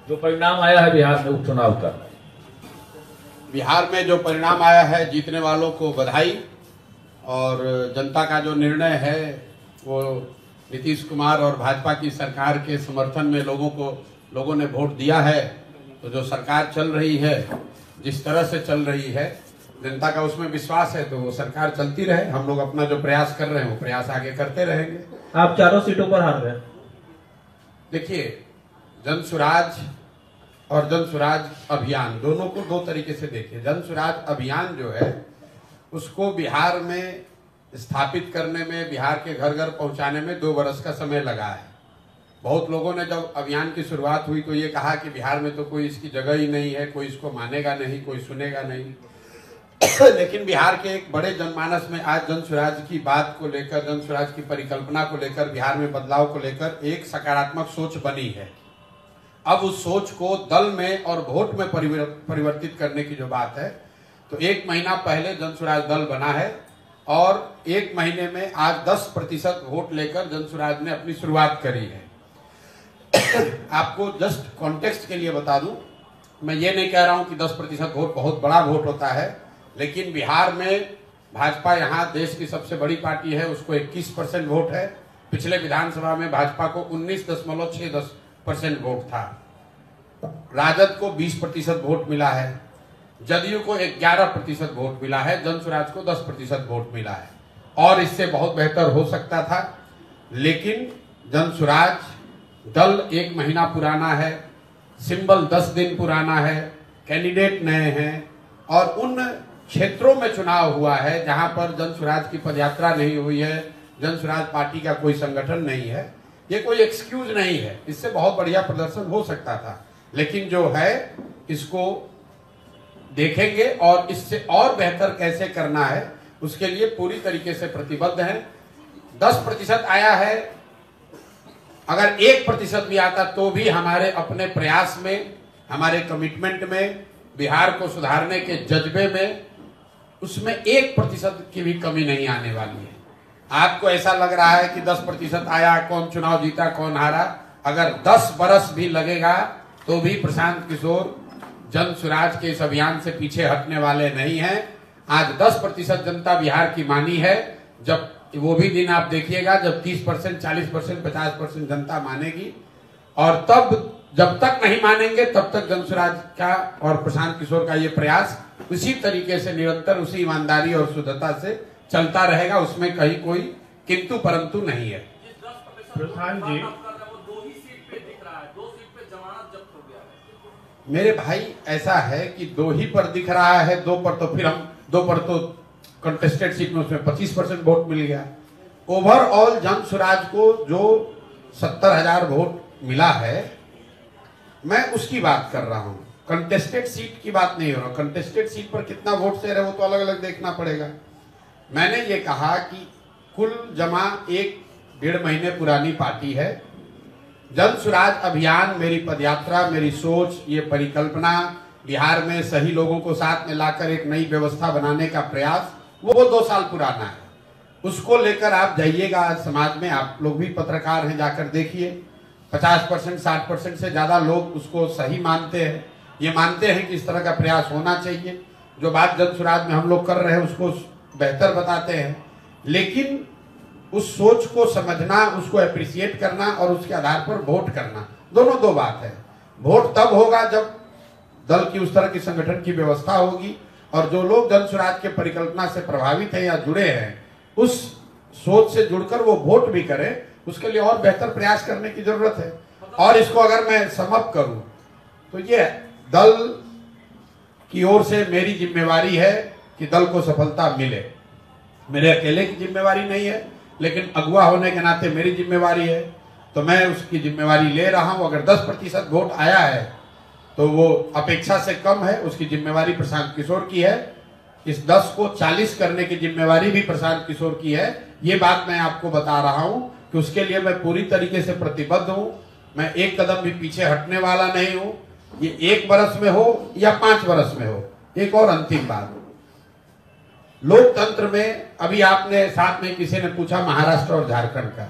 जो परिणाम आया है बिहार में उपचुनाव का, बिहार में जो परिणाम आया है, जीतने वालों को बधाई। और जनता का जो निर्णय है वो नीतीश कुमार और भाजपा की सरकार के समर्थन में लोगों ने वोट दिया है। तो जो सरकार चल रही है, जिस तरह से चल रही है, जनता का उसमें विश्वास है, तो वो सरकार चलती रहे। हम लोग अपना जो प्रयास कर रहे हैं वो प्रयास आगे करते रहेंगे। आप चारों सीटों पर हार गए। देखिए, जन सुराज और जन सुराज अभियान दोनों को दो तरीके से देखिए। जन सुराज अभियान जो है उसको बिहार में स्थापित करने में, बिहार के घर घर पहुंचाने में 2 वर्ष का समय लगा है। बहुत लोगों ने जब अभियान की शुरुआत हुई तो ये कहा कि बिहार में तो कोई इसकी जगह ही नहीं है, कोई इसको मानेगा नहीं, कोई सुनेगा नहीं। लेकिन बिहार के एक बड़े जनमानस में आज जन सुराज की बात को लेकर, जन सुराज की परिकल्पना को लेकर, बिहार में बदलाव को लेकर एक सकारात्मक सोच बनी है। अब उस सोच को दल में और वोट में परिवर्तित करने की जो बात है, तो 1 महीना पहले जन सुराज दल बना है और 1 महीने में आज 10% वोट लेकर जन सुराज ने अपनी शुरुआत करी है। आपको जस्ट कॉन्टेक्स्ट के लिए बता दूं, मैं ये नहीं कह रहा हूं कि 10% वोट बहुत बड़ा वोट होता है, लेकिन बिहार में भाजपा यहाँ देश की सबसे बड़ी पार्टी है, उसको 21% वोट है। पिछले विधानसभा में भाजपा को 19.6% वोट था। राजद को 20% वोट मिला है, जदयू को 11% वोट मिला है, जन सुराज को 10% वोट मिला है। और इससे बहुत बेहतर हो सकता था, लेकिन जन सुराज दल 1 महीना पुराना है, सिंबल 10 दिन पुराना है, कैंडिडेट नए हैं और उन क्षेत्रों में चुनाव हुआ है जहां पर जन सुराज की पदयात्रा नहीं हुई है, जन सुराज पार्टी का कोई संगठन नहीं है। ये कोई एक्सक्यूज नहीं है, इससे बहुत बढ़िया प्रदर्शन हो सकता था, लेकिन जो है इसको देखेंगे और इससे और बेहतर कैसे करना है उसके लिए पूरी तरीके से प्रतिबद्ध हैं। 10% आया है, अगर 1% भी आता तो भी हमारे अपने प्रयास में, हमारे कमिटमेंट में, बिहार को सुधारने के जज्बे में, उसमें 1% की भी कमी नहीं आने वाली है। आपको ऐसा लग रहा है कि 10% आया, कौन चुनाव जीता कौन हारा, अगर 10 बरस भी लगेगा तो भी प्रशांत किशोर जन सुराज के इस अभियान से पीछे हटने वाले नहीं हैं। आज 10% जनता बिहार की मानी है, जब वो भी दिन आप देखिएगा जब 30%, 40%, 50% जनता मानेगी। और तब जब तक नहीं मानेंगे तब तक जन सुराज का और प्रशांत किशोर का ये प्रयास उसी तरीके से निरंतर, उसी ईमानदारी और शुद्धता से चलता रहेगा, उसमें कहीं कोई किंतु परंतु नहीं है। प्रधान जी, मेरे भाई ऐसा है कि 2 ही पर दिख रहा है, 2 पर तो फिर हम 2 पर तो कंटेस्टेड सीट में उसमें 25% वोट मिल गया। ओवरऑल जन सुराज को जो 70,000 वोट मिला है, मैं उसकी बात कर रहा हूं, कंटेस्टेड सीट की बात नहीं हो रहा। कंटेस्टेड सीट पर कितना वोट शेयर है वो तो अलग अलग देखना पड़ेगा। मैंने ये कहा कि कुल जमा 1-1.5 महीने पुरानी पार्टी है। जन सुराज अभियान, मेरी पदयात्रा, मेरी सोच, ये परिकल्पना, बिहार में सही लोगों को साथ में लाकर एक नई व्यवस्था बनाने का प्रयास, वो 2 साल पुराना है। उसको लेकर आप जाइएगा समाज में, आप लोग भी पत्रकार हैं, जाकर देखिए। 50%, 60% से ज्यादा लोग उसको सही मानते हैं, ये मानते हैं कि इस तरह का प्रयास होना चाहिए। जो बात जन सुराज में हम लोग कर रहे हैं उसको बेहतर बताते हैं, लेकिन उस सोच को समझना, उसको अप्रिशिएट करना और उसके आधार पर वोट करना, दोनों 2 बात है। वोट तब होगा जब दल की उस तरह की संगठन की व्यवस्था होगी और जो लोग जन सुराज के परिकल्पना से प्रभावित हैं या जुड़े हैं, उस सोच से जुड़कर वो वोट भी करें। उसके लिए और बेहतर प्रयास करने की जरूरत है। और इसको अगर मैं समअप करूं तो ये दल की ओर से मेरी जिम्मेवारी है कि दल को सफलता मिले। मेरे अकेले की जिम्मेवारी नहीं है, लेकिन अगुवा होने के नाते मेरी जिम्मेवारी है, तो मैं उसकी जिम्मेवारी ले रहा हूं। अगर 10% वोट आया है तो वो अपेक्षा से कम है, उसकी जिम्मेवारी प्रशांत किशोर की है। इस 10 को 40 करने की जिम्मेवारी भी प्रशांत किशोर की है। ये बात मैं आपको बता रहा हूं कि उसके लिए मैं पूरी तरीके से प्रतिबद्ध हूं। मैं एक कदम भी पीछे हटने वाला नहीं हूं। ये 1 बरस में हो या 5 बरस में हो। एक और अंतिम बात, लोकतंत्र में अभी आपने साथ में किसी ने पूछा महाराष्ट्र और झारखंड का,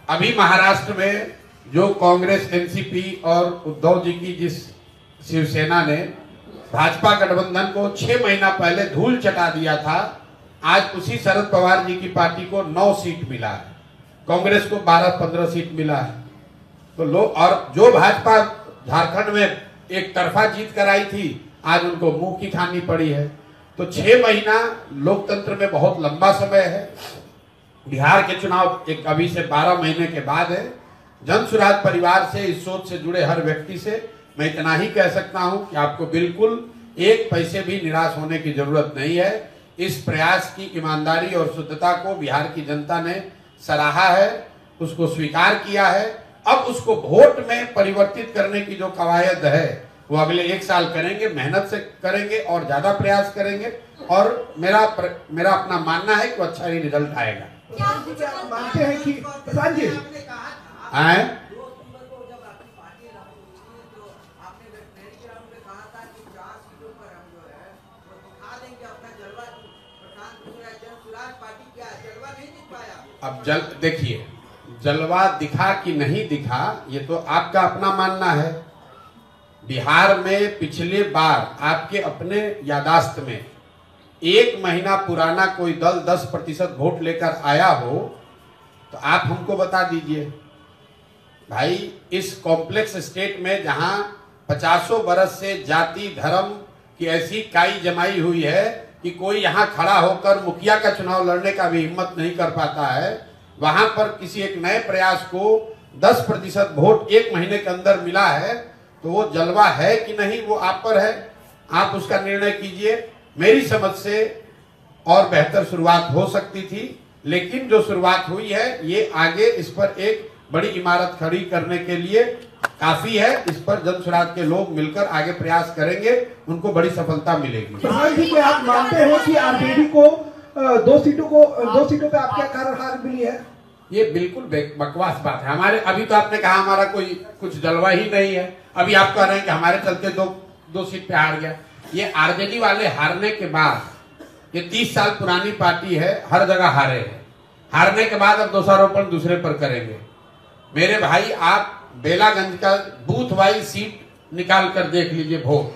अभी महाराष्ट्र में जो कांग्रेस, एनसीपी और उद्धव जी की जिस शिवसेना ने भाजपा गठबंधन को 6 महीना पहले धूल चटा दिया था, आज उसी शरद पवार जी की पार्टी को 9 सीट मिला है, कांग्रेस को 12-15 सीट मिला है। तो लोग, और जो भाजपा झारखंड में एक तरफा जीत कराई थी, आज उनको मुंह की खानी पड़ी है। तो 6 महीना लोकतंत्र में बहुत लंबा समय है। बिहार के चुनाव एक अभी से 12 महीने के बाद है। जन सुराज परिवार से, इस सोच से जुड़े हर व्यक्ति से मैं इतना ही कह सकता हूं कि आपको बिल्कुल एक पैसे भी निराश होने की जरूरत नहीं है। इस प्रयास की ईमानदारी और शुद्धता को बिहार की जनता ने सराहा है, उसको स्वीकार किया है। अब उसको वोट में परिवर्तित करने की जो कवायद है वो अगले 1 साल करेंगे, मेहनत से करेंगे और ज्यादा प्रयास करेंगे। और मेरा अपना मानना है कि अच्छा ही रिजल्ट आएगा। मानते हैं कि प्रधान जी अब देखिए, जलवा दिखा कि नहीं दिखा ये तो आपका अपना मानना है। बिहार में पिछले बार आपके अपने यादाश्त में 1 महीना पुराना कोई दल 10% वोट लेकर आया हो तो आप हमको बता दीजिए। भाई, इस कॉम्प्लेक्स स्टेट में जहां 50 बरस से जाति धर्म की ऐसी काई जमाई हुई है कि कोई यहां खड़ा होकर मुखिया का चुनाव लड़ने का भी हिम्मत नहीं कर पाता है, वहां पर किसी एक नए प्रयास को 10% वोट 1 महीने के अंदर मिला है, तो वो जलवा है कि नहीं वो आप पर है। आप उसका निर्णय कीजिए। मेरी समझ से और बेहतर शुरुआत हो सकती थी, लेकिन जो शुरुआत हुई है ये आगे इस पर एक बड़ी इमारत खड़ी करने के लिए काफी है। इस पर जन सुराज के लोग मिलकर आगे प्रयास करेंगे, उनको बड़ी सफलता मिलेगी। प्रधान जी, क्या आप मानते हैं कि आरजेडी को 2 सीटों पे आपके कारण हार मिली है? ये बिल्कुल बकवास बात है। हमारे अभी तो आपने कहा हमारा कोई कुछ जलवा ही नहीं है, अभी आप कह रहे हैं कि हमारे चलते दो सीट पे हार गया। ये आरजेडी वाले हारने के बाद, ये 30 साल पुरानी पार्टी है, हर जगह हारे हैं। हारने के बाद अब दोषारोपण दूसरे पर करेंगे। मेरे भाई, आप बेलागंज का बूथ वाइज सीट निकाल कर देख लीजिए वोट।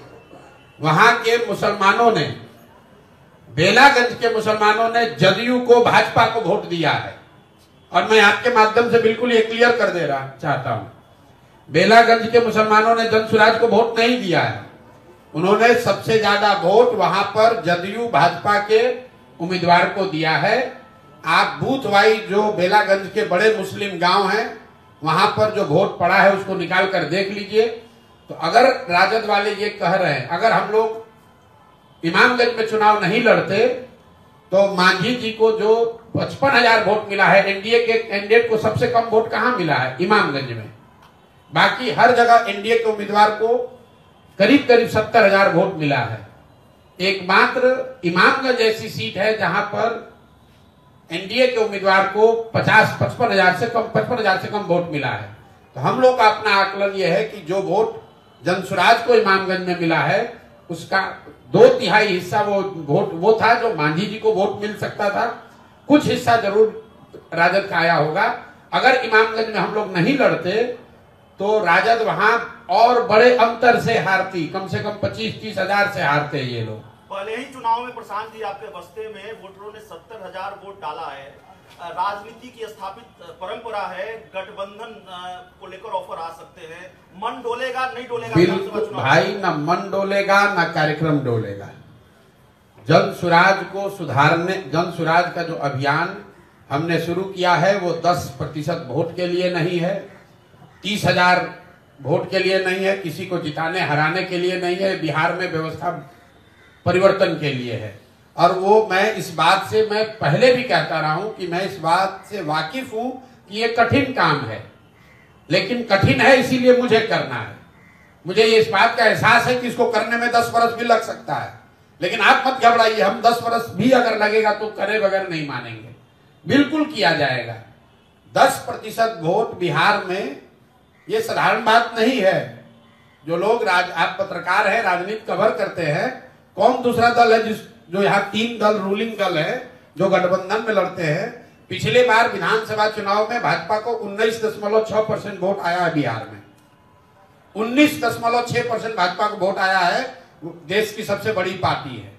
वहां के मुसलमानों ने, बेलागंज के मुसलमानों ने जदयू को, भाजपा को वोट दिया है। और मैं आपके माध्यम से बिल्कुल ये क्लियर कर दे रहा चाहता हूं, बेलागंज के मुसलमानों ने जन सुराज को वोट नहीं दिया है। उन्होंने सबसे ज्यादा वोट वहां पर जदयू भाजपा के उम्मीदवार को दिया है। आप बूथ वाइज जो बेलागंज के बड़े मुस्लिम गांव हैं वहां पर जो वोट पड़ा है उसको निकाल कर देख लीजिए। तो अगर राजद वाले ये कह रहे हैं अगर हम लोग इमामगंज में चुनाव नहीं लड़ते तो मांझी जी को जो 55,000 वोट मिला है, एनडीए के कैंडिडेट को सबसे कम वोट कहां मिला है? इमामगंज में। बाकी हर जगह एनडीए के उम्मीदवार को करीब 70,000 वोट मिला है। एकमात्र इमामगंज ऐसी सीट है जहां पर एनडीए के उम्मीदवार को 55,000 से कम वोट मिला है। तो हम लोग का अपना आकलन यह है कि जो वोट जनसुराज को इमामगंज में मिला है उसका 2/3 हिस्सा वो था जो मांझी जी को वोट मिल सकता था। कुछ हिस्सा जरूर राजद का आया होगा। अगर इमामगंज में हम लोग नहीं लड़ते तो राजद वहां और बड़े अंतर से हारती, कम से कम 25-30 हजार से हारते ये लोग। पहले ही चुनाव में प्रशांत जी आपके बस्ते में वोटरों ने 70,000 वोट डाला है। राजनीति की स्थापित परंपरा है, गठबंधन को लेकर ऑफर आ सकते हैं। मन डोलेगा नहीं डोलेगा? बिल्कुल भाई, ना मन डोलेगा ना कार्यक्रम डोलेगा। जन सुराज को सुधारने, जन सुराज का जो अभियान हमने शुरू किया है वो 10% वोट के लिए नहीं है, 30,000 वोट के लिए नहीं है, किसी को जिताने हराने के लिए नहीं है, बिहार में व्यवस्था परिवर्तन के लिए है। और वो मैं इस बात से मैं पहले भी कहता रहा हूं कि मैं इस बात से वाकिफ हूं कि ये कठिन काम है, लेकिन कठिन है इसीलिए मुझे करना है। मुझे ये इस बात का एहसास है कि इसको करने में 10 वर्ष भी लग सकता है, लेकिन आप मत घबराइए, हम 10 वर्ष भी अगर लगेगा तो करे बगैर नहीं मानेंगे, बिल्कुल किया जाएगा। 10% वोट बिहार में ये साधारण बात नहीं है। जो लोग आप पत्रकार हैं, राजनीति कवर करते हैं, कौन दूसरा दल है जो यहाँ 3 दल रूलिंग दल है जो गठबंधन में लड़ते हैं, पिछले बार विधानसभा चुनाव में भाजपा को 19.6% वोट आया है बिहार में। 19.6% भाजपा को वोट आया है। देश की सबसे बड़ी पार्टी है।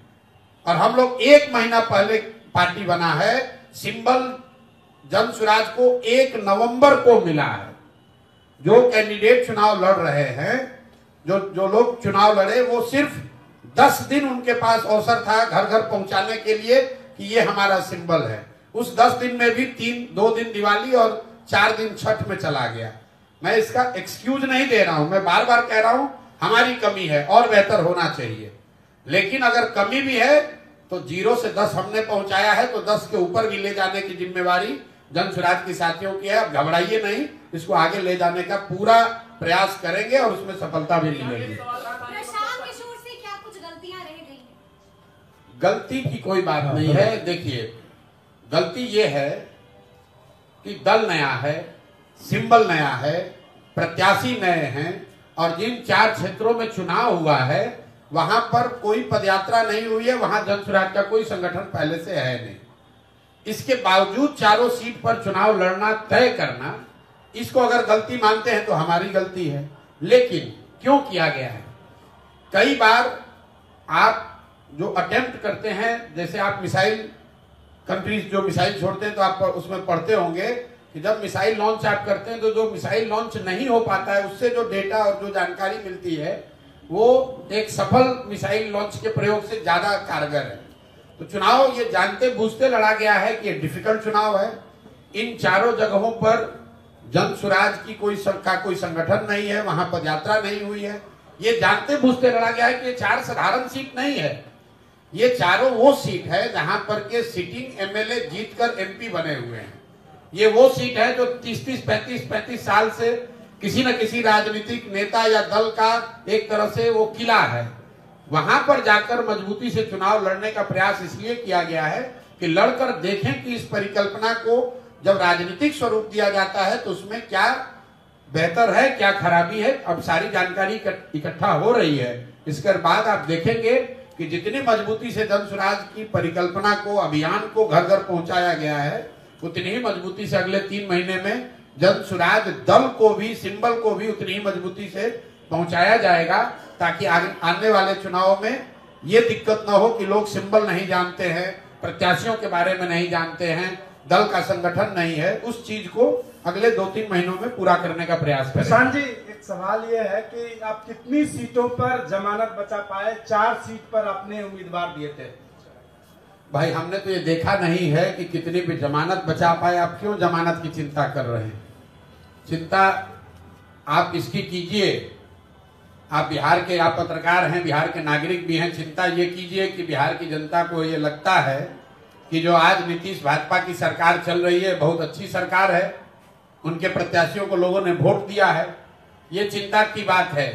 और हम लोग 1 महीना पहले पार्टी बना है। सिंबल जन स्वराज को 1 नवंबर को मिला है। जो कैंडिडेट चुनाव लड़ रहे हैं, जो लोग चुनाव लड़े, वो सिर्फ 10 दिन उनके पास अवसर था घर घर पहुंचाने के लिए कि ये हमारा सिंबल है। उस 10 दिन में भी 2 दिन दिवाली और 4 दिन छठ में चला गया। मैं इसका एक्सक्यूज नहीं दे रहा हूं, मैं बार बार कह रहा हूं हमारी कमी है और बेहतर होना चाहिए। लेकिन अगर कमी भी है तो 0 से 10 हमने पहुंचाया है, तो 10 के ऊपर भी ले जाने की जिम्मेवारी जन स्वराज की साथियों की है। अब घबराइए नहीं, इसको आगे ले जाने का पूरा प्रयास करेंगे और उसमें सफलता भी मिलेगी। प्रशांत किशोर से क्या कुछ गलतियां रह गई हैं? गलती की कोई बात नहीं है। देखिए, गलती ये है कि दल नया है, सिंबल नया है, प्रत्याशी नए हैं, और जिन 4 क्षेत्रों में चुनाव हुआ है वहां पर कोई पदयात्रा नहीं हुई है, वहां जन स्वराज का कोई संगठन पहले से है नहीं। इसके बावजूद चारों सीट पर चुनाव लड़ना, तय करना, इसको अगर गलती मानते हैं तो हमारी गलती है। लेकिन क्यों किया गया है? कई बार आप जो अटेम्प्ट करते हैं, जैसे आप मिसाइल कंट्रीज जो मिसाइल छोड़ते हैं तो आप उसमें पढ़ते होंगे कि जब मिसाइल लॉन्च आप करते हैं तो जो मिसाइल लॉन्च नहीं हो पाता है उससे जो डेटा और जो जानकारी मिलती है वो एक सफल मिसाइल लॉन्च के प्रयोग से ज्यादा कारगर है। तो चुनाव ये जानते बूझते लड़ा गया है कि डिफिकल्ट चुनाव है। इन चारों जगहों पर जन स्वराज की कोई संगठन नहीं है, वहां पदयात्रा नहीं हुई है। ये जानते बूझते लड़ा गया है कि ये 4 साधारण सीट नहीं है, ये चारों वो सीट है जहां पर के सिटिंग एमएलए जीतकर एमपी बने हुए हैं। ये वो सीट है जो 30-35 साल से किसी न किसी राजनीतिक नेता या दल का एक तरह से वो किला है। वहां पर जाकर मजबूती से चुनाव लड़ने का प्रयास इसलिए किया गया है कि लड़कर देखें कि इस परिकल्पना को जब राजनीतिक स्वरूप दिया जाता है तो उसमें क्या बेहतर है, क्या खराबी है। अब सारी जानकारी इकट्ठा हो रही है। इसके बाद आप देखेंगे कि जितनी मजबूती से जन स्वराज की परिकल्पना को, अभियान को घर घर पहुंचाया गया है, उतनी ही मजबूती से अगले 3 महीने में जन स्वराज दल को भी, सिंबल को भी उतनी ही मजबूती से पहुंचाया जाएगा, ताकि आने वाले चुनाव में ये दिक्कत ना हो कि लोग सिंबल नहीं जानते हैं, प्रत्याशियों के बारे में नहीं जानते हैं, दल का संगठन नहीं है। उस चीज को अगले 2-3 महीनों में पूरा करने का प्रयास करें। प्रशांत जी, एक सवाल ये है कि आप कितनी सीटों पर जमानत बचा पाए? 4 सीट पर अपने उम्मीदवार दिए थे। भाई, हमने तो ये देखा नहीं है कि कितनी भी जमानत बचा पाए। आप क्यों जमानत की चिंता कर रहे हैं? चिंता आप इसकी कीजिए, आप बिहार के, आप पत्रकार हैं, बिहार के नागरिक भी हैं। चिंता ये कीजिए कि बिहार की जनता को ये लगता है कि जो आज नीतीश भाजपा की सरकार चल रही है बहुत अच्छी सरकार है, उनके प्रत्याशियों को लोगों ने वोट दिया है। ये चिंता की बात है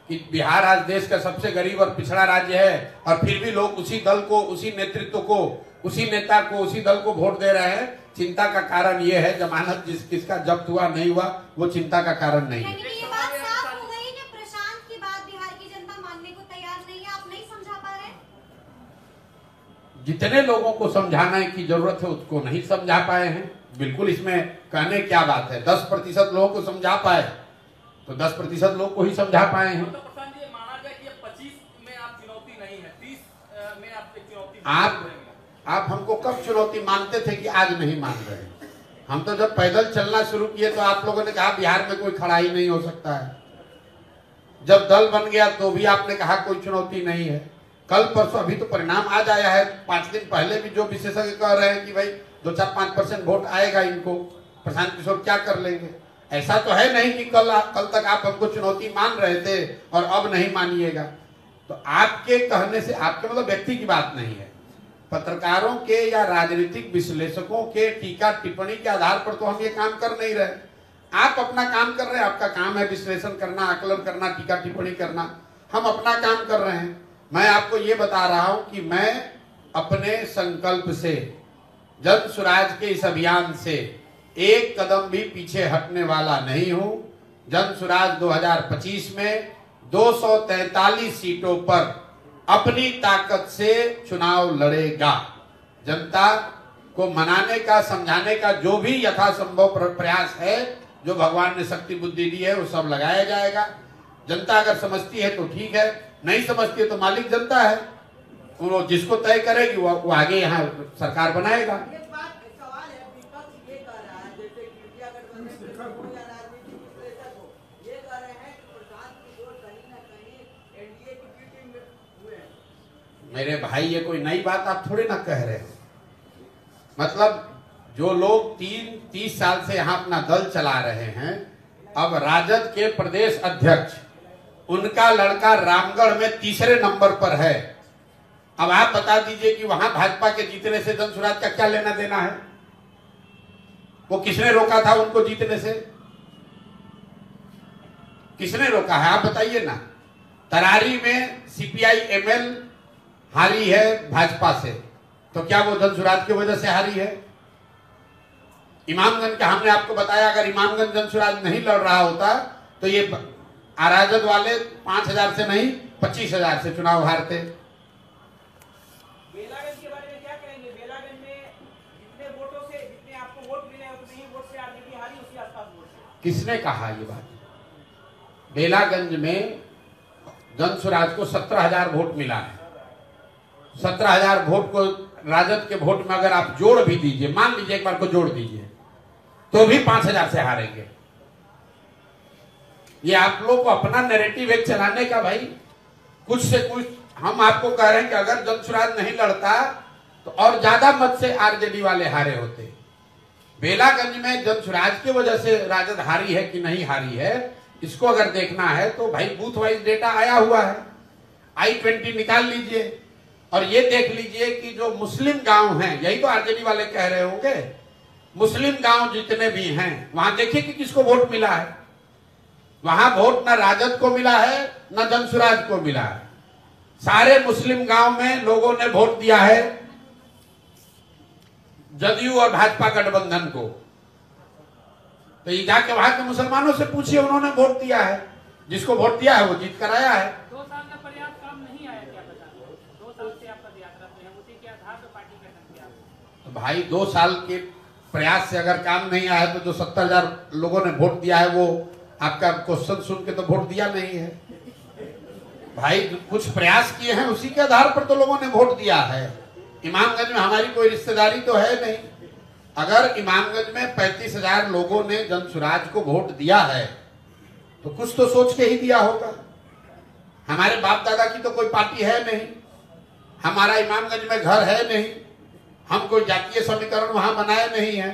कि बिहार आज देश का सबसे गरीब और पिछड़ा राज्य है और फिर भी लोग उसी दल को, उसी नेतृत्व को, उसी नेता को, उसी दल को वोट दे रहे हैं। चिंता का कारण ये है, जमानत किसका जब्त हुआ नहीं हुआ वो चिंता का कारण नहीं है। ये बात साफ हो गई कि प्रशांत की बात बिहार की जनता मानने को तैयार नहीं है, आप नहीं समझा पा रहे? जितने लोगों को समझाने की जरूरत है उसको नहीं समझा पाए हैं। बिल्कुल, इसमें कहने क्या बात है। 10% लोगों को समझा पाए तो 10% लोग को ही समझा पाए हैं। तो प्रशांत जी, माना जाए कि 25 में आप चुनौती नहीं है, 30 में आप चुनौती आप हमको कब चुनौती मानते थे कि आज नहीं मान रहे? हम तो जब पैदल चलना शुरू किए तो आप लोगों ने कहा बिहार में कोई खड़ा ही नहीं हो सकता है। जब दल बन गया तो भी आपने कहा कोई चुनौती नहीं है। कल परसों, अभी तो परिणाम आज आया है, 5 दिन पहले भी जो विशेषज्ञ कह रहे हैं कि भाई 2-4-5% वोट आएगा इनको, प्रशांत किशोर क्या कर लेंगे। ऐसा तो है नहीं कि कल तक आप हमको चुनौती मान रहे थे और अब नहीं मानिएगा। तो आपके कहने से, आपके मतलब व्यक्ति की बात नहीं है, पत्रकारों के या राजनीतिक विश्लेषकों के टीका टिप्पणी के आधार पर तो हम ये काम कर नहीं रहे। आप अपना काम कर रहे हैं, आपका काम है विश्लेषण करना, आकलन करना, टीका टिप्पणी करना। हम अपना काम कर रहे हैं। मैं आपको ये बता रहा हूं कि मैं अपने संकल्प से, जन स्वराज के इस अभियान से एक कदम भी पीछे हटने वाला नहीं हूं। जन स्वराज 2025 में 243 सीटों पर अपनी ताकत से चुनाव लड़ेगा। जनता को मनाने का, समझाने का जो भी यथासंभव प्रयास है, जो भगवान ने शक्ति बुद्धि दी है, वो सब लगाया जाएगा। जनता अगर समझती है तो ठीक है, नहीं समझती है तो मालिक जनता है, वो जिसको तय करेगी वो आगे यहाँ सरकार बनाएगा। सवाल है, विपक्ष ये कह रहा है, जैसे कि इंडिया गठबंधन हो या राजनीतिक विश्लेषक हो, ये कह रहे हैं कि प्रशांत किशोर कहीं न कहीं एनडीए की बी टीम में हुए हैं। मेरे भाई, ये कोई नई बात आप थोड़ी ना कह रहे हैं। मतलब जो लोग 30 साल से यहाँ अपना दल चला रहे हैं, अब राजद के प्रदेश अध्यक्ष, उनका लड़का रामगढ़ में तीसरे नंबर पर है। अब आप बता दीजिए कि वहां भाजपा के जीतने से जनसुराज का क्या लेना देना है? वो किसने रोका था उनको जीतने से? किसने रोका है? आप बताइए ना। तरारी में सीपीआई एमएल हारी है भाजपा से, तो क्या वो जनसुराज की वजह से हारी है? इमामगंज का हमने आपको बताया, अगर इमामगंज जनसुराज नहीं लड़ रहा होता तो ये राजद वाले 5000 से नहीं 25,000 से चुनाव हारते। बेलागंज के बारे में क्या कहेंगे? बेलागंज में जितने वोटों से, जितने आपको वोट मिले उतने ही वोट से आरजेडी हारी, उसके आसपास वोट से। किसने कहा ये बात? बेलागंज में जनसुराज को 17,000 वोट मिला है। 17,000 वोट को राजद के वोट में अगर आप जोड़ भी दीजिए, मान लीजिए एक बार को जोड़ दीजिए, तो भी 5,000 से हारेंगे। ये आप लोग को अपना नैरेटिव एक चलाने का, भाई कुछ से कुछ हम आपको कह रहे हैं कि अगर जनसुराज नहीं लड़ता तो और ज्यादा मत से आरजेडी वाले हारे होते। बेलागंज में जनसुराज की वजह से राजद हारी है कि नहीं हारी है, इसको अगर देखना है तो भाई बूथ वाइज डेटा आया हुआ है, I-20 निकाल लीजिए और ये देख लीजिए कि जो मुस्लिम गांव हैं, यही तो आरजेडी वाले कह रहे होंगे, मुस्लिम गांव जितने भी हैं वहां देखिए कि किसको वोट मिला है। वहां वोट न राजद को मिला है न जनसुराज को मिला है। सारे मुस्लिम गांव में लोगों ने वोट दिया है जदयू और भाजपा गठबंधन को। तो ये जाके वहां के मुसलमानों से पूछिए, उन्होंने वोट दिया है, जिसको वोट दिया है वो जीत कर आया है। 2 साल का पर्याप्त काम नहीं आया क्या बता? 2 साल से आप पदयात्रा में हैं, उसी के आधार पर पार्टी गठन किया। तो भाई 2 साल के प्रयास से अगर काम नहीं आया तो जो 70,000 लोगों ने वोट दिया है वो आपका क्वेश्चन सुन के तो वोट दिया नहीं है। भाई कुछ प्रयास किए हैं, उसी के आधार पर तो लोगों ने वोट दिया है। इमामगंज में हमारी कोई रिश्तेदारी तो है नहीं। अगर इमामगंज में 35,000 लोगों ने जनसुराज को वोट दिया है तो कुछ तो सोच के ही दिया होगा। हमारे बाप दादा की तो कोई पार्टी है नहीं, हमारा इमामगंज में घर है नहीं, हम कोई जातीय समीकरण वहां बनाए नहीं है।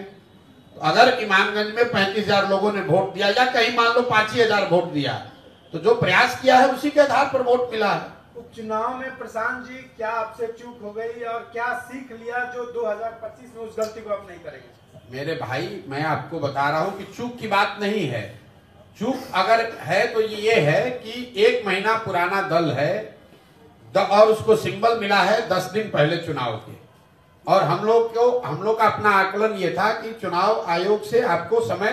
तो अगर इमामगंज में 35,000 लोगों ने वोट दिया या कहीं मान लो 5,000 वोट दिया, तो जो प्रयास किया है उसी के आधार पर वोट मिला है। उपचुनाव में प्रशांत जी क्या आपसे चूक हो गई और क्या सीख लिया जो 2025 में उस गलती को आप नहीं करेंगे? मेरे भाई, मैं आपको बता रहा हूं कि चूक की बात नहीं है। चूक अगर है तो ये है कि 1 महीना पुराना दल है और उसको सिंबल मिला है 10 दिन पहले चुनाव के, और हम लोग का अपना आकलन ये था कि चुनाव आयोग से आपको समय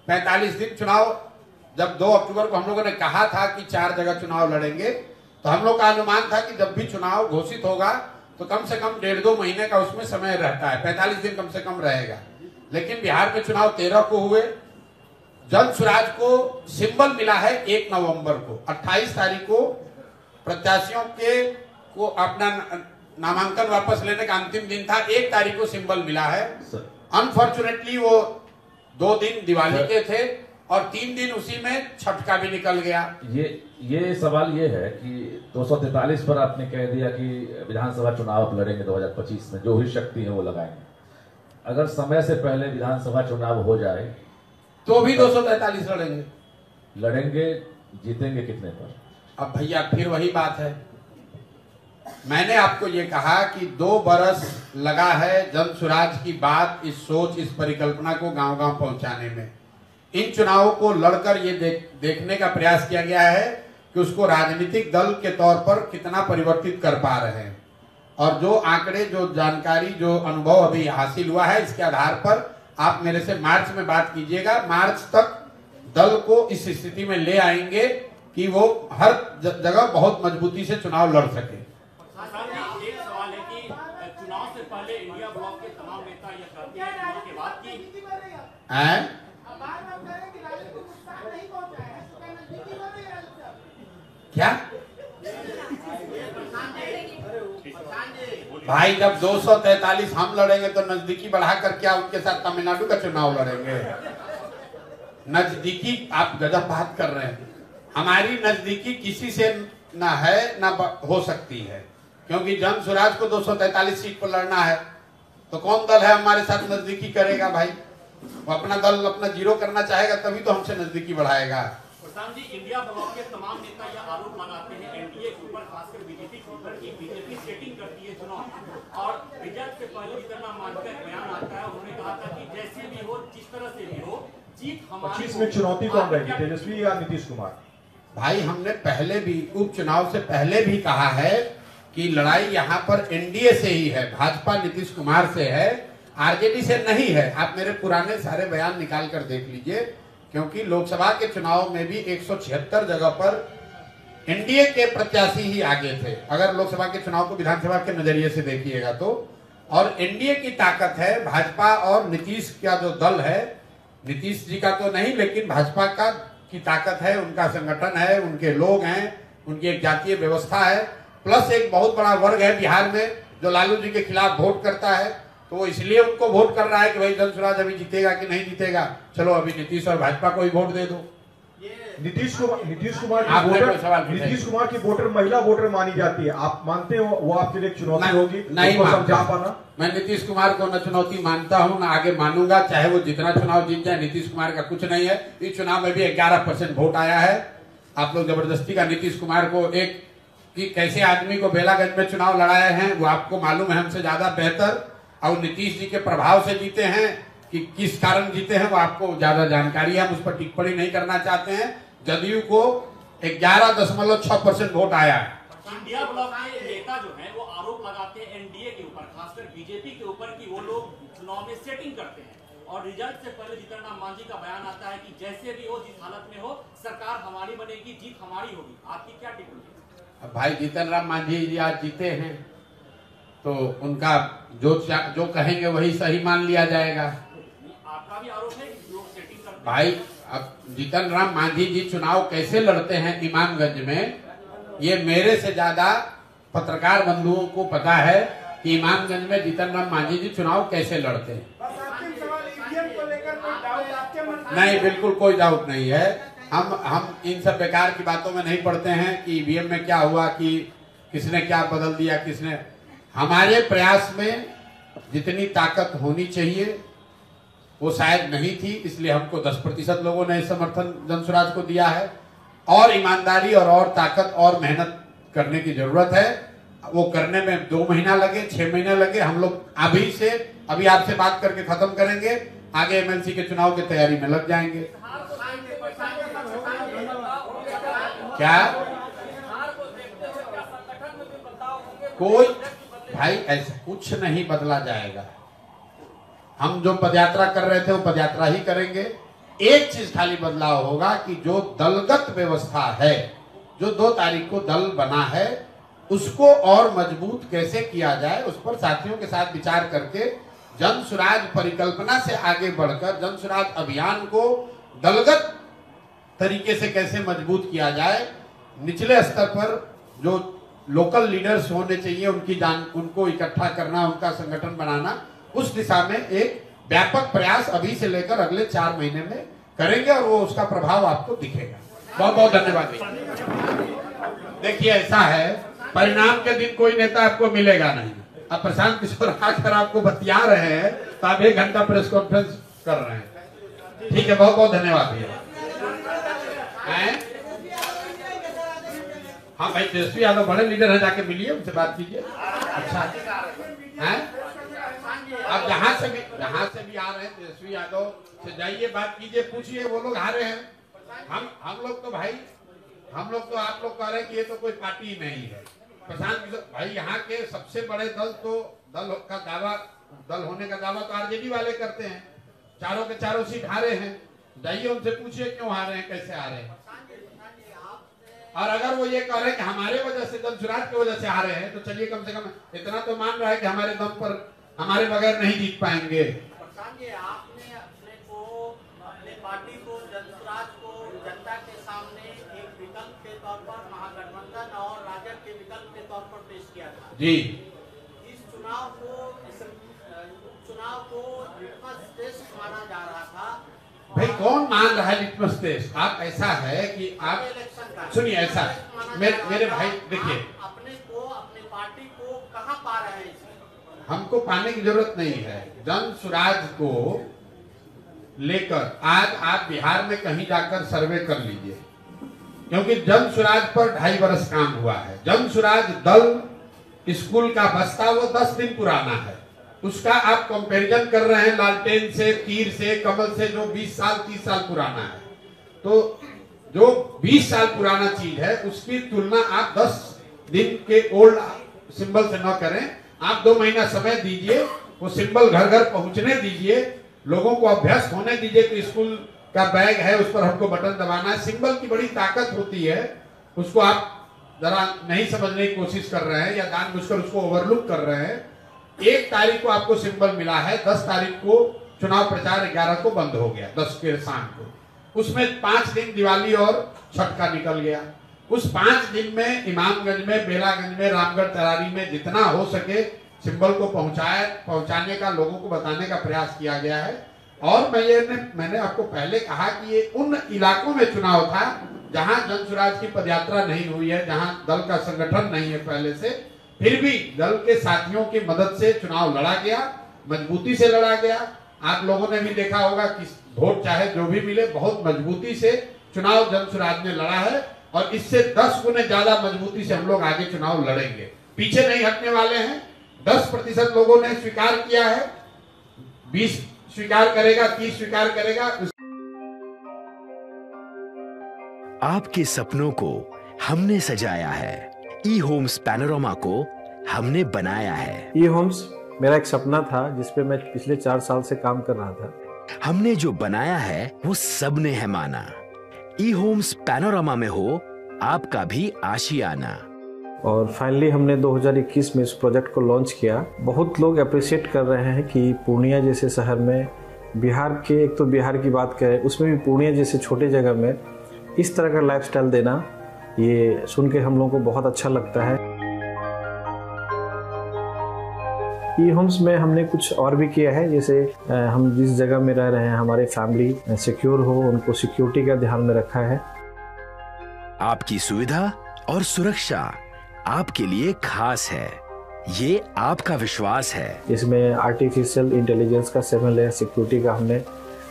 45 दिन, चुनाव जब 2 अक्टूबर को हम लोगों ने कहा था कि 4 जगह चुनाव लड़ेंगे, तो हम लोग का अनुमान था कि जब भी चुनाव घोषित होगा तो कम से कम 1.5-2 महीने का उसमें समय रहता है, 45 दिन कम से कम रहेगा। लेकिन बिहार में चुनाव 13 को हुए, जनसुराज को सिंबल मिला है 1 नवंबर को। 28 तारीख को प्रत्याशियों को अपना नामांकन वापस लेने का अंतिम दिन था, 1 तारीख को सिंबल मिला है। अनफॉर्चुनेटली वो 2 दिन दिवाली के थे और 3 दिन उसी में छठ का भी निकल गया। ये सवाल ये है कि 243 पर आपने कह दिया कि विधानसभा चुनाव आप लड़ेंगे 2025 में, जो भी शक्ति है वो लगाएंगे। अगर समय से पहले विधानसभा चुनाव हो जाए तो भी 243 लड़ेंगे, जीतेंगे कितने पर? अब भैया फिर वही बात है, मैंने आपको ये कहा कि 2 बरस लगा है जनसुराज की बात, इस सोच, इस परिकल्पना को गांव-गांव पहुंचाने में। इन चुनावों को लड़कर ये देखने का प्रयास किया गया है कि उसको राजनीतिक दल के तौर पर कितना परिवर्तित कर पा रहे हैं। और जो आंकड़े, जो जानकारी, जो अनुभव अभी हासिल हुआ है, इसके आधार पर आप मेरे से मार्च में बात कीजिएगा। मार्च तक दल को इस स्थिति में ले आएंगे कि वो हर जगह बहुत मजबूती से चुनाव लड़ सके। एक सवाल है कि चुनाव से पहले इंडिया ब्लॉक के तमाम नेता यह कहते हैं चुनाव के बाद की हैं? क्या भाई, जब 243 हम लड़ेंगे तो नजदीकी बढ़ाकर क्या उनके साथ तमिलनाडु का चुनाव लड़ेंगे? नजदीकी आप गजब बात कर रहे हैं। हमारी नजदीकी किसी से ना है ना हो सकती है, क्योंकि जन स्वराज को 243 सीट पर लड़ना है तो कौन दल है हमारे साथ नजदीकी करेगा? भाई वो अपना दल अपना जीरो करना चाहेगा तभी तो हमसे नजदीकी बढ़ाएगा। प्रशांत जी, इंडिया ब्लॉक के तमाम नेता यह आरोप लगाते हैं एनडीए के ऊपर, खासकर बीजेपी के ऊपर, कि बीजेपी सेटिंग करती है चुनाव और रिजल्ट से पहले जितना मानकर एक बयान आता है, उन्होंने कहा था कि जैसे भी हो, जिस तरह से भी हो, जीत हमारी। 25 में चुनौती कौन रहेगी, तेजस्वी या नीतीश कुमार? भाई हमने पहले भी उपचुनाव से पहले भी कहा है कि लड़ाई यहाँ पर एनडीए से ही है, भाजपा नीतीश कुमार से है, आरजेडी से नहीं है। आप मेरे पुराने सारे बयान निकाल कर देख लीजिए, क्योंकि लोकसभा के चुनाव में भी 176 जगह पर एनडीए के प्रत्याशी ही आगे थे, अगर लोकसभा के चुनाव को विधानसभा के नजरिए से देखिएगा तो। और एनडीए की ताकत है, भाजपा और नीतीश का जो दल है, नीतीश जी का तो नहीं लेकिन भाजपा का की ताकत है, उनका संगठन है, उनके लोग हैं, उनकी एक जातीय व्यवस्था है, प्लस एक बहुत बड़ा वर्ग है बिहार में जो लालू जी के खिलाफ वोट करता है, तो वो इसलिए उनको वोट कर रहा है कि भाई जन स्वराज अभी जीतेगा कि नहीं जीतेगा, चलो अभी नीतीश और भाजपा को ही वोट दे दो। नीतीश कुमार की वोटर महिला वोटर मानी जाती है, आप मानते हो वो आपके लिए चुनौती होगी? नहीं समझा पाना। मैं नीतीश कुमार को न चुनौती मानता हूं न आगे मानूंगा, चाहे वो जितना चुनाव जीत जाए, नीतीश कुमार का कुछ नहीं है। इस चुनाव में भी 11% वोट आया है। आप लोग जबरदस्ती का नीतीश कुमार को एक कि कैसे आदमी को बेलागंज में चुनाव लड़ाए हैं वो आपको मालूम है हमसे ज्यादा बेहतर, और नीतीश जी के प्रभाव से जीते हैं कि किस कारण जीते हैं वो आपको ज्यादा जानकारी है, हम उस पर टिप्पणी नहीं करना चाहते हैं। जदयू को 11.6% वोट आया है। इंडिया ब्लॉक के नेता जो हैं वो आरोप लगाते हैं एनडीए के ऊपर, खासकर बीजेपी के ऊपर, कि वो लोग चुनाव में सेटिंग करते हैं और रिजल्ट से पहले जीतन राम मांझी का बयान आता है कि जैसे भी हो, जिस हालत में हो, सरकार हमारी बनेगी, जीत हमारी होगी। आपकी क्या टिप्पणी? भाई जीतन राम मांझी जी आज जीते हैं तो उनका जो कहेंगे वही सही मान लिया जाएगा। आपका भी आरोप है कि लोग सेटिंग करते हैं। भाई अब जीतन राम मांझी जी चुनाव कैसे लड़ते हैं इमामगंज में, ये मेरे से ज्यादा पत्रकार बंधुओं को पता है कि इमामगंज में जीतन राम मांझी जी चुनाव कैसे लड़ते हैं। नहीं, बिल्कुल कोई डाउट नहीं है। हम इन सब बेकार की बातों में नहीं पड़ते हैं कि ईवीएम में क्या हुआ, कि किसने क्या बदल दिया, किसने। हमारे प्रयास में जितनी ताकत होनी चाहिए वो शायद नहीं थी, इसलिए हमको 10% लोगों ने समर्थन जन स्वराज को दिया है। और ईमानदारी और ताकत और मेहनत करने की जरूरत है। वो करने में 2 महीना लगे, 6 महीने लगे, हम लोग अभी आपसे बात करके खत्म करेंगे, आगे एमएलसी के चुनाव की तैयारी में लग जाएंगे। क्या कोई भाई ऐसा कुछ नहीं बदला जाएगा। हम जो पदयात्रा कर रहे थे वो पदयात्रा ही करेंगे। एक चीज खाली बदलाव होगा कि जो दलगत व्यवस्था है, जो 2 तारीख को दल बना है, उसको और मजबूत कैसे किया जाए, उस पर साथियों के साथ विचार करके जन स्वराज परिकल्पना से आगे बढ़कर जन स्वराज अभियान को दलगत तरीके से कैसे मजबूत किया जाए। निचले स्तर पर जो लोकल लीडर्स होने चाहिए उनको इकट्ठा करना, उनका संगठन बनाना, उस दिशा में एक व्यापक प्रयास अभी से लेकर अगले 4 महीने में करेंगे और वो उसका प्रभाव आपको दिखेगा। बहुत बहुत धन्यवाद। देखिए ऐसा है, परिणाम के दिन कोई नेता आपको मिलेगा नहीं। अब प्रशांत किशोर आकर आपको बतिया रहे हैं तो आप 1 घंटा प्रेस कॉन्फ्रेंस कर रहे हैं। ठीक है, बहुत बहुत धन्यवाद भैया। हाँ भाई, तेजस्वी यादव बड़े लीडर है, जाके मिलिए, उनसे बात कीजिए। अच्छा है, आप जहाँ से भी आ रहे हैं तेजस्वी यादव से जाइए, बात कीजिए, पूछिए, वो लोग हारे हैं। हम लोग तो भाई, हम लोग तो आप लोग कह रहे हैं कि ये तो कोई पार्टी नहीं है। प्रशांत भाई, यहाँ के सबसे बड़े दल तो दल होने का दावा तो आरजेडी वाले करते हैं, चारों के चारों सीट हारे हैं। जाइए उनसे पूछिए क्यों हारे हैं, कैसे हारे हैं। और अगर वो ये कह रहे हैं कि हमारे वजह से, जन स्वराज की वजह से हारे हैं, तो चलिए कम से कम इतना तो मान रहा है कि हमारे दम पर हमारे बगैर नहीं जीत पाएंगे। प्रशांत जी, आपने अपने को, अपने पार्टी को, जनसुराज को जनता के सामने एक विकल्प के तौर पर महागठबंधन और राजग के विकल्प के तौर पर पेश किया था जी। इस चुनाव को लिटमस टेस्ट माना जा रहा था। भाई कौन मान रहा है लिटमस टेस्ट? आप ऐसा है कि आप इलेक्शन का सुनिए, ऐसा मेरे भाई देखिए, अपने को, अपने पार्टी को कहाँ पा रहे हैं इसमें? हमको पाने की जरूरत नहीं है। जन सुराज को लेकर आज आप बिहार में कहीं जाकर सर्वे कर लीजिए, क्योंकि जन सुराज पर 2.5 वर्ष काम हुआ है। जन सुराज दल स्कूल का बस्ता वो 10 दिन पुराना है, उसका आप कंपैरिजन कर रहे हैं लालटेन से, तीर से, कमल से, जो 20 साल 30 साल पुराना है। तो जो 20 साल पुराना चीज है उसकी तुलना आप 10 दिन के ओल्ड सिंबल से न करें। आप 2 महीना समय दीजिए, वो सिंबल घर घर पहुंचने दीजिए, लोगों को अभ्यस्त होने दीजिए कि स्कूल का बैग है उस पर हमको बटन दबाना है। सिंबल की बड़ी ताकत होती है, उसको आप जरा नहीं समझने की कोशिश कर रहे हैं या जानबूझकर उसको ओवरलुक कर रहे हैं। 1 तारीख को आपको सिंबल मिला है, 10 तारीख को चुनाव प्रचार 11 को बंद हो गया, 10 के शाम को। उसमें 5 दिन दिवाली और छठ का निकल गया। उस 5 दिन में इमामगंज में, बेलागंज में, रामगढ़ तरारी में जितना हो सके सिंबल को पहुंचाने का, लोगों को बताने का प्रयास किया गया है। और मैंने आपको पहले कहा कि ये उन इलाकों में चुनाव था जहां जनसुराज की पदयात्रा नहीं हुई है, जहां दल का संगठन नहीं है पहले से, फिर भी दल के साथियों की मदद से चुनाव लड़ा गया, मजबूती से लड़ा गया। आप लोगों ने भी देखा होगा कि वोट चाहे जो भी मिले, बहुत मजबूती से चुनाव जनसुराज ने लड़ा है और इससे 10 गुने ज्यादा मजबूती से हम लोग आगे चुनाव लड़ेंगे, पीछे नहीं हटने वाले हैं। 10% लोगों ने स्वीकार किया है, 20 स्वीकार करेगा, 30 स्वीकार करेगा। आपके सपनों को हमने सजाया है, ई होम्स पैनोरामा को हमने बनाया है। ई होम्स मेरा एक सपना था जिसपे मैं पिछले 4 साल से काम कर रहा था। हमने जो बनाया है वो सबने है माना। ई होम्स पैनोरामा में हो आपका भी आशियाना। और फाइनली हमने 2021 में इस प्रोजेक्ट को लॉन्च किया। बहुत लोग अप्रिशिएट कर रहे हैं कि पूर्णिया जैसे शहर में, बिहार के, एक तो बिहार की बात करें उसमें भी पूर्णिया जैसे छोटे जगह में इस तरह का लाइफस्टाइल देना, ये सुन के हम लोगों को बहुत अच्छा लगता है। ई होम्स में हमने कुछ और भी किया है, जैसे हम जिस जगह में रह रहे हैं हमारे फैमिली सिक्योर हो, उनको सिक्योरिटी का ध्यान में रखा है। आपकी सुविधा और सुरक्षा आपके लिए खास है, ये आपका विश्वास है। इसमें आर्टिफिशियल इंटेलिजेंस का 7 लेयर सिक्योरिटी का हमने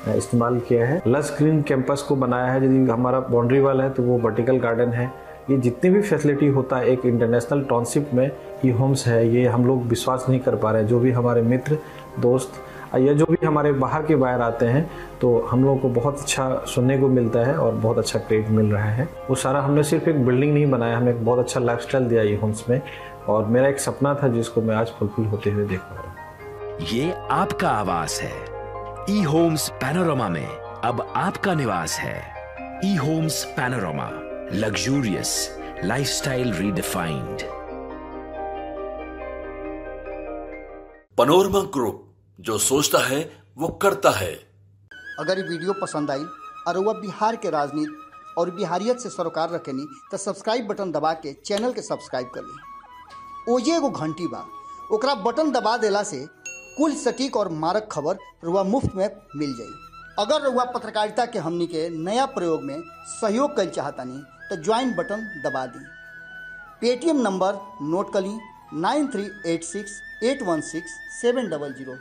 इस्तेमाल किया है। लस ग्रीन कैंपस को बनाया है, यदि हमारा बाउंड्री वाल है तो वो वर्टिकल गार्डन है। ये जितनी भी फैसिलिटी होता है एक इंटरनेशनल टाउनशिप में ई होम्स है, ये हम लोग विश्वास नहीं कर पा रहे हैं। जो भी हमारे मित्र दोस्त या जो भी हमारे बाहर के बाहर आते हैं तो हम लोगों को बहुत अच्छा सुनने को मिलता है और बहुत अच्छा क्रेडिट मिल रहा है। वो सारा हमने सिर्फ एक बिल्डिंग नहीं बनाया, हमें एक बहुत अच्छा लाइफस्टाइल दिया ई होम्स में, और मेरा एक सपना था जिसको मैं आज फुलफिल होते हुए देख पा रहा हूँ। ये आपका आवास है। ई होम्स पैनोरामा में अब आपका निवास है। E Homes Panorama, luxurious lifestyle redefined. Panorama Group, जो सोचता है वो करता है। अगर ये वीडियो पसंद आई और वह बिहार के राजनीति और बिहारियत से सरोकार रखेनी तो सब्सक्राइब बटन दबा के चैनल के सब्सक्राइब कर ली। ओजे एगो घंटी बा, ओकरा बटन दबा देला से कुल सटीक और मारक खबर रुआ मुफ्त में मिल जाई। अगर रुआ पत्रकारिता के हमनी के नया प्रयोग में सहयोग कर चाहतानी तो ज्वाइन बटन दबा दी। पेटीएम नंबर नोट कर ली 9386 816 700।